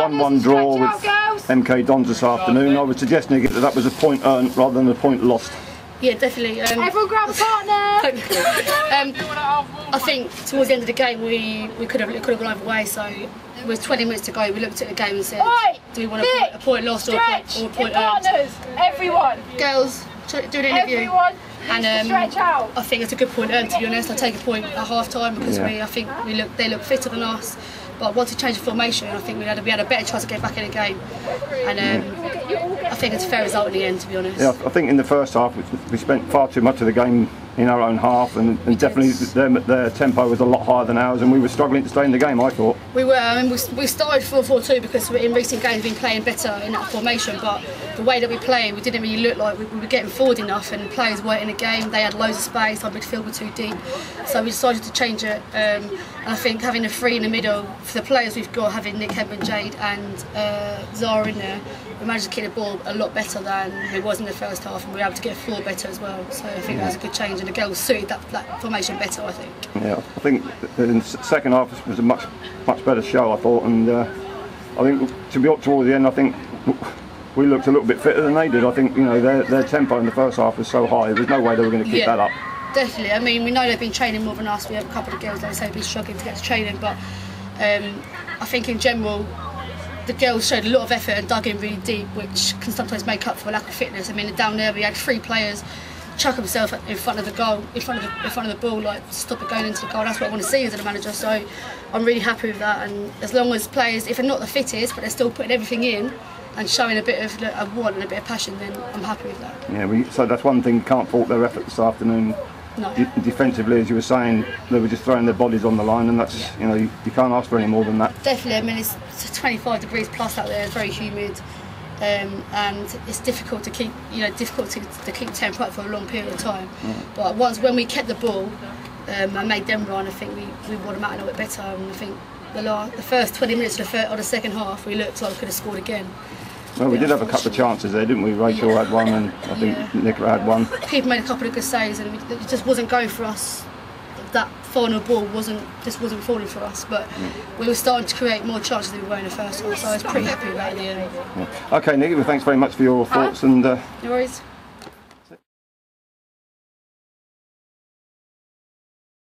1-1 draw with MK Dons this afternoon. I would suggest, Nikki, that was a point earned rather than a point lost. Yeah, definitely. Everyone grab a partner! I think towards the end of the game we could have gone either way, so with 20 minutes to go we looked at the game and said, do we want a point lost or a point earned? Everyone! Girls, do an interview. Everyone! And stretch out. I think it's a good point earned, to be honest. I take a point at half time because I think they look fitter than us. But once we changed the formation, I think we had a better chance to get back in the game. And I think it's a fair result in the end, to be honest. Yeah, I think in the first half we spent far too much of the game in our own half, and definitely their tempo was a lot higher than ours, and we were struggling to stay in the game, I thought. We were. I mean, we started 4-4-2 because in recent games we've been playing better in that formation, but the way that we played, we didn't really look like we were getting forward enough, and players weren't in the game. They had loads of space, our midfield were too deep, so we decided to change it. And I think having the three in the middle, for the players we've got, having Nick, Heather, Jade and Zara in there, we managed to kick the ball a lot better than it was in the first half, and we were able to get a floor better as well. So I think that was a good change, and the girls suited that formation better, I think. Yeah, I think in the second half was a much better show, I thought, and I think to be up towards the end, I think we looked a little bit fitter than they did. I think their tempo in the first half was so high, there's no way they were going to keep that up. Definitely. I mean, we know they've been training more than us. We have a couple of girls, like I say, have been struggling to get to training, but I think in general the girls showed a lot of effort and dug in really deep, which can sometimes make up for a lack of fitness. I mean, down there we had 3 players chuck himself in front of the goal, in front of the ball, like to stop it going into the goal. That's what I want to see as a manager. So I'm really happy with that. And as long as players, if they're not the fittest, but they're still putting everything in and showing a bit of want and a bit of passion, then I'm happy with that. Yeah, so that's one thing. Can't fault their effort this afternoon. No. Defensively, as you were saying, they were just throwing their bodies on the line, and that's you can't ask for any more than that. Definitely. I mean, it's 25 degrees plus out there. It's very humid. And it's difficult to keep, to keep tempo up for a long period of time. But when we kept the ball and made them run, I think we won them out a little bit better. And I think the first 20 minutes of the second half, we looked like we could have scored again. Well, we did have a couple of chances there, didn't we? Rachel had one, and I think Nicola had one. People made a couple of good saves, and it just wasn't going for us. That final ball wasn't falling for us, but we were starting to create more chances than we were in the first half, so I was pretty happy about it in the end. Okay, Nikki, well, thanks very much for your thoughts, and no worries.